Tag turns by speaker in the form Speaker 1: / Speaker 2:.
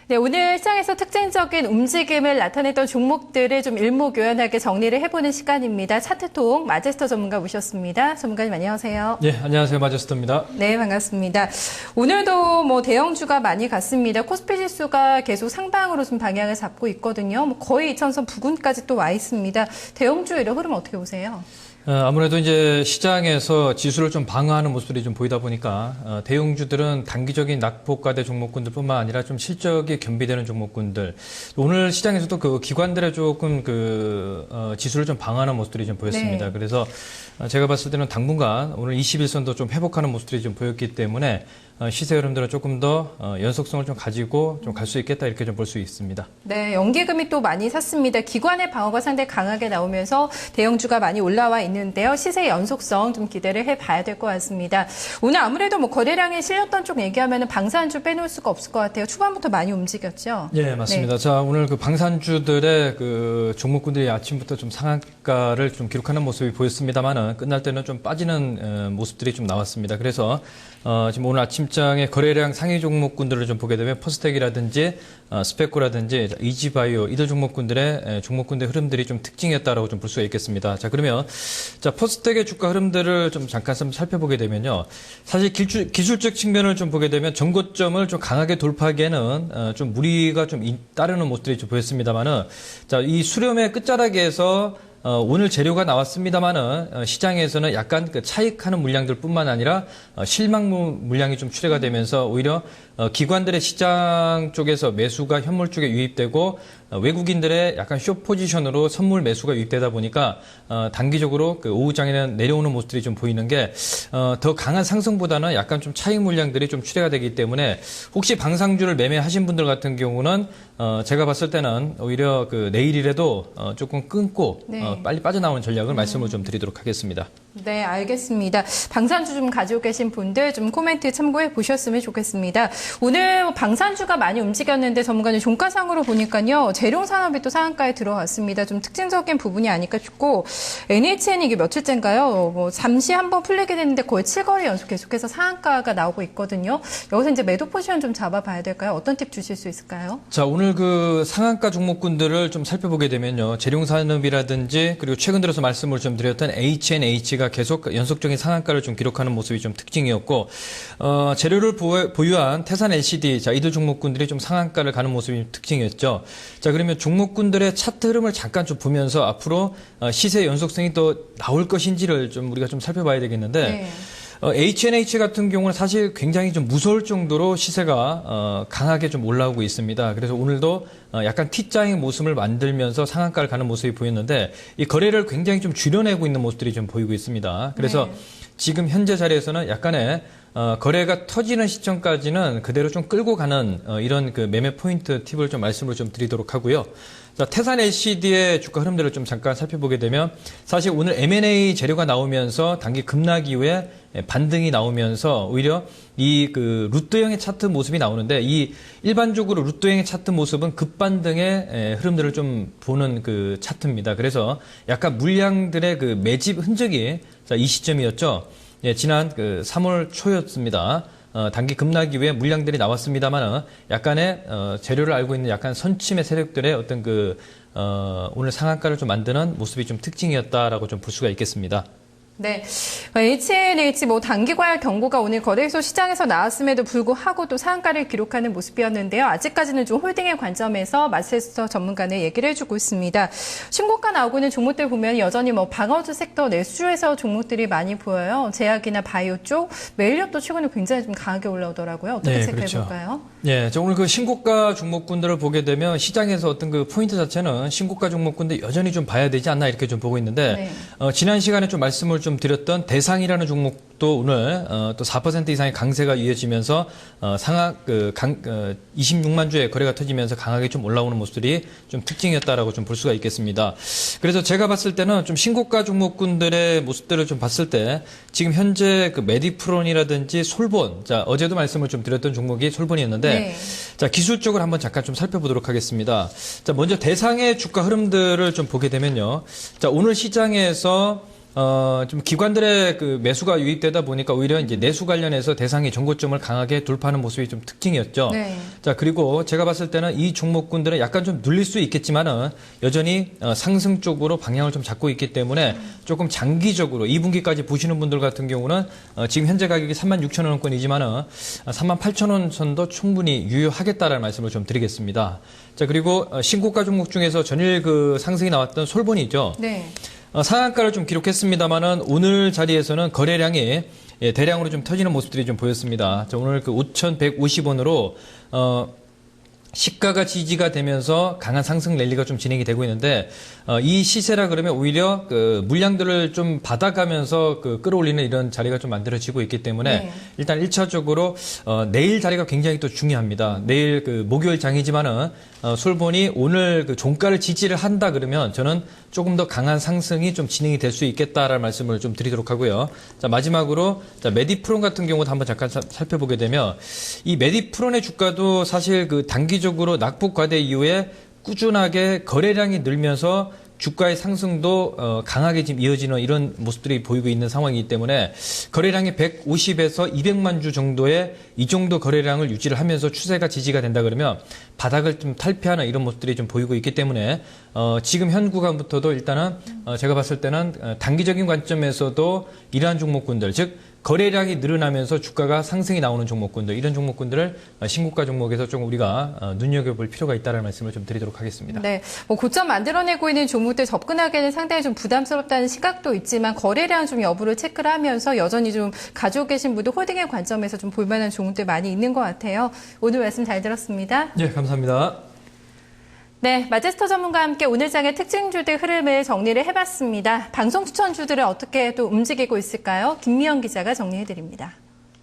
Speaker 1: 네, 오늘 시장에서 특징적인 움직임을 나타냈던 종목들을 좀 일목요연하게 정리를 해보는 시간입니다. 차트통 마제스터 전문가 모셨습니다. 전문가님 안녕하세요.
Speaker 2: 네, 안녕하세요. 마제스터입니다.
Speaker 1: 네, 반갑습니다. 오늘도 대형주가 많이 갔습니다. 코스피 지수가 계속 상방으로 좀 방향을 잡고 있거든요. 거의 2,000선 부근까지 또 와 있습니다. 대형주의 흐름 어떻게 보세요?
Speaker 2: 아무래도 이제 시장에서 지수를 좀 방어하는 모습들이 좀 보이다 보니까 대형주들은 단기적인 낙폭과대 종목군들뿐만 아니라 좀 실적이 겸비되는 종목군들, 오늘 시장에서도 그 기관들의 조금 지수를 좀 방어하는 모습들이 좀 보였습니다.
Speaker 1: 네.
Speaker 2: 그래서 제가 봤을 때는 당분간 오늘 21선도 좀 회복하는 모습들이 좀 보였기 때문에 시세 흐름들은 조금 더 연속성을 좀 가지고 좀 갈 수 있겠다, 이렇게 좀 볼 수 있습니다.
Speaker 1: 네, 연기금이 또 많이 샀습니다. 기관의 방어가 상당히 강하게 나오면서 대형주가 많이 올라와 있는데요. 시세 연속성 좀 기대를 해봐야 될 것 같습니다. 오늘 아무래도 거래량이 실렸던 쪽 얘기하면 방산주 빼놓을 수가 없을 것 같아요. 초반부터 많이 움직였죠?
Speaker 2: 네, 맞습니다. 네. 자, 오늘 방산주들의 종목군들이 아침부터 좀 상한가를 좀 기록하는 모습이 보였습니다만은 끝날 때는 좀 빠지는 모습들이 좀 나왔습니다. 그래서 지금 오늘 아침장의 거래량 상위 종목군들을 좀 보게 되면 퍼스텍이라든지 스페코라든지 이지바이오, 이들 종목군들의 흐름들이 좀 특징이었다라고 좀 볼 수가 있겠습니다. 자, 그러면 퍼스텍의 주가 흐름들을 좀 잠깐 살펴보게 되면요, 사실 기술적 측면을 좀 보게 되면 전고점을 좀 강하게 돌파하기에는 좀 무리가 좀 따르는 모습들이 좀 보였습니다만은, 자, 이 수렴의 끝자락에서 오늘 재료가 나왔습니다만은 시장에서는 약간 차익하는 물량들뿐만 아니라 실망 물량이 좀 출회가 되면서 오히려 기관들의 시장 쪽에서 매수가 현물 쪽에 유입되고 외국인들의 약간 숏 포지션으로 선물 매수가 유입되다 보니까 단기적으로 오후장에는 내려오는 모습들이 좀 보이는 게 더 강한 상승보다는 약간 좀 차익 물량들이 좀 출회가 되기 때문에 혹시 방산주를 매매하신 분들 같은 경우는 제가 봤을 때는 오히려 내일이라도 조금 끊고
Speaker 1: 네.
Speaker 2: 빨리 빠져나오는 전략을 말씀을 좀 드리도록 하겠습니다.
Speaker 1: 네, 알겠습니다. 방산주 좀 가지고 계신 분들 좀 코멘트 참고해 보셨으면 좋겠습니다. 오늘 방산주가 많이 움직였는데 전문가님 종가상으로 보니까요, 재룡 산업이 또 상한가에 들어왔습니다. 좀 특징적인 부분이 아닐까 싶고, NHN이 이게 며칠째인가요? 잠시 한번 풀리게 됐는데 거의 7거래 연속 계속해서 상한가가 나오고 있거든요. 여기서 이제 매도 포지션 좀 잡아봐야 될까요? 어떤 팁 주실 수 있을까요?
Speaker 2: 자, 오늘 상한가 종목군들을 좀 살펴보게 되면요, 재룡 산업이라든지 그리고 최근 들어서 말씀을 좀 드렸던 HNH가 계속 연속적인 상한가를 좀 기록하는 모습이 좀 특징이었고, 재료를 보유한 태산 LCD, 자, 이들 종목군들이 좀 상한가를 가는 모습이 특징이었죠. 자, 그러면 종목군들의 차트 흐름을 잠깐 좀 보면서 앞으로 시세 연속성이 또 나올 것인지를 좀 우리가 좀 살펴봐야 되겠는데,
Speaker 1: 네.
Speaker 2: HNH 같은 경우는 사실 굉장히 좀 무서울 정도로 시세가 강하게 좀 올라오고 있습니다. 그래서 오늘도 약간 T자의 모습을 만들면서 상한가를 가는 모습이 보였는데, 이 거래를 굉장히 좀 줄여내고 있는 모습들이 좀 보이고 있습니다. 그래서
Speaker 1: 네.
Speaker 2: 지금 현재 자리에서는 약간의 거래가 터지는 시점까지는 그대로 좀 끌고 가는 이런 매매 포인트 팁을 좀 말씀을 좀 드리도록 하고요. 자, 태산 LCD의 주가 흐름들을 좀 잠깐 살펴보게 되면, 사실 오늘 M&A 재료가 나오면서 단기 급락 이후에 반등이 나오면서 오히려 이 루트형의 차트 모습이 나오는데, 이 일반적으로 루트형의 차트 모습은 급반등의 흐름들을 좀 보는 차트입니다. 그래서 약간 물량들의 매집 흔적이, 자, 이 시점이었죠. 예, 지난 3월 초였습니다. 단기 급락 이후에 물량들이 나왔습니다만은 약간의 재료를 알고 있는 약간 선침의 세력들의 어떤 오늘 상한가를 좀 만드는 모습이 좀 특징이었다라고 좀 볼 수가 있겠습니다.
Speaker 1: 네, HNH 단기과열 경고가 오늘 거래소 시장에서 나왔음에도 불구하고 또 상한가를 기록하는 모습이었는데요. 아직까지는 좀 홀딩의 관점에서 마제스터 전문가는 얘기를 해주고 있습니다. 신고가 나오고는 종목들 보면 여전히 방어주 섹터 내수주에서 종목들이 많이 보여요. 제약이나 바이오 쪽, 메일력도 최근에 굉장히 좀 강하게 올라오더라고요. 어떻게
Speaker 2: 네,
Speaker 1: 체크해볼까요?
Speaker 2: 네, 오늘 신고가 종목군들을 보게 되면 시장에서 어떤 포인트 자체는 신고가 종목군들 여전히 좀 봐야 되지 않나, 이렇게 좀 보고 있는데, 네. 지난 시간에 좀 말씀을 좀 드렸던 대상이라는 종목도 오늘 또 4% 이상의 강세가 이어지면서 26만 주의 거래가 터지면서 강하게 좀 올라오는 모습들이 좀 특징이었다라고 좀 볼 수가 있겠습니다. 그래서 제가 봤을 때는 좀 신고가 종목군들의 모습들을 좀 봤을 때 지금 현재 메디프론이라든지 솔본, 자, 어제도 말씀을 좀 드렸던 종목이 솔본이었는데, 네. 자, 기술적으로 한번 잠깐 좀 살펴보도록 하겠습니다. 자, 먼저 대상의 주가 흐름들을 좀 보게 되면요, 자, 오늘 시장에서 좀 기관들의 그 매수가 유입되다 보니까 오히려 이제 내수 관련해서 대상의 정고점을 강하게 돌파하는 모습이 좀 특징이었죠.
Speaker 1: 네.
Speaker 2: 자, 그리고 제가 봤을 때는 이 종목군들은 약간 좀 눌릴 수 있겠지만은 여전히 상승 쪽으로 방향을 좀 잡고 있기 때문에 조금 장기적으로 2분기까지 보시는 분들 같은 경우는 지금 현재 가격이 36,000원권이지만은 38,000원 선도 충분히 유효하겠다라는 말씀을 좀 드리겠습니다. 자, 그리고 신고가 종목 중에서 전일 그 상승이 나왔던 솔본이죠.
Speaker 1: 네.
Speaker 2: 상한가를 좀 기록했습니다만은 오늘 자리에서는 거래량이 대량으로 좀 터지는 모습들이 좀 보였습니다. 자, 오늘 그 5,150원으로 시가가 지지가 되면서 강한 상승 랠리가 좀 진행이 되고 있는데 이 시세라 그러면 오히려 그 물량들을 좀 받아가면서 그 끌어올리는 이런 자리가 좀 만들어지고 있기 때문에
Speaker 1: 네.
Speaker 2: 일단 1차적으로 내일 자리가 굉장히 또 중요합니다. 내일 그 목요일 장이지만은 솔본이 오늘 그 종가를 지지를 한다 그러면 저는 조금 더 강한 상승이 좀 진행이 될 수 있겠다라는 말씀을 좀 드리도록 하고요. 자, 마지막으로 자, 메디프론 같은 경우도 한번 잠깐 살펴보게 되면 이 메디프론의 주가도 사실 그 단기적으로 낙폭 과대 이후에 꾸준하게 거래량이 늘면서 주가의 상승도 강하게 지금 이어지는 이런 모습들이 보이고 있는 상황이기 때문에 거래량이 150에서 200만 주 정도의 이 정도 거래량을 유지를 하면서 추세가 지지가 된다 그러면 바닥을 좀 탈피하는 이런 모습들이 좀 보이고 있기 때문에 지금 현 구간부터도 일단은 제가 봤을 때는 단기적인 관점에서도 이러한 종목군들 즉 거래량이 늘어나면서 주가가 상승이 나오는 종목군들 이런 종목군들을 신고가 종목에서 좀 우리가 눈여겨볼 필요가 있다는 말씀을 좀 드리도록 하겠습니다.
Speaker 1: 네, 뭐 고점 만들어내고 있는 종목들 접근하기에는 상당히 좀 부담스럽다는 시각도 있지만 거래량 좀 여부를 체크를 하면서 여전히 좀 가지고 계신 분들 홀딩의 관점에서 좀 볼만한 종목들 많이 있는 것 같아요. 오늘 말씀 잘 들었습니다.
Speaker 2: 네, 감사합니다.
Speaker 1: 네, 마제스터 전문가와 함께 오늘 장의 특징주들 흐름을 정리를 해봤습니다. 방송 추천주들은 어떻게 또 움직이고 있을까요? 김미영 기자가 정리해드립니다.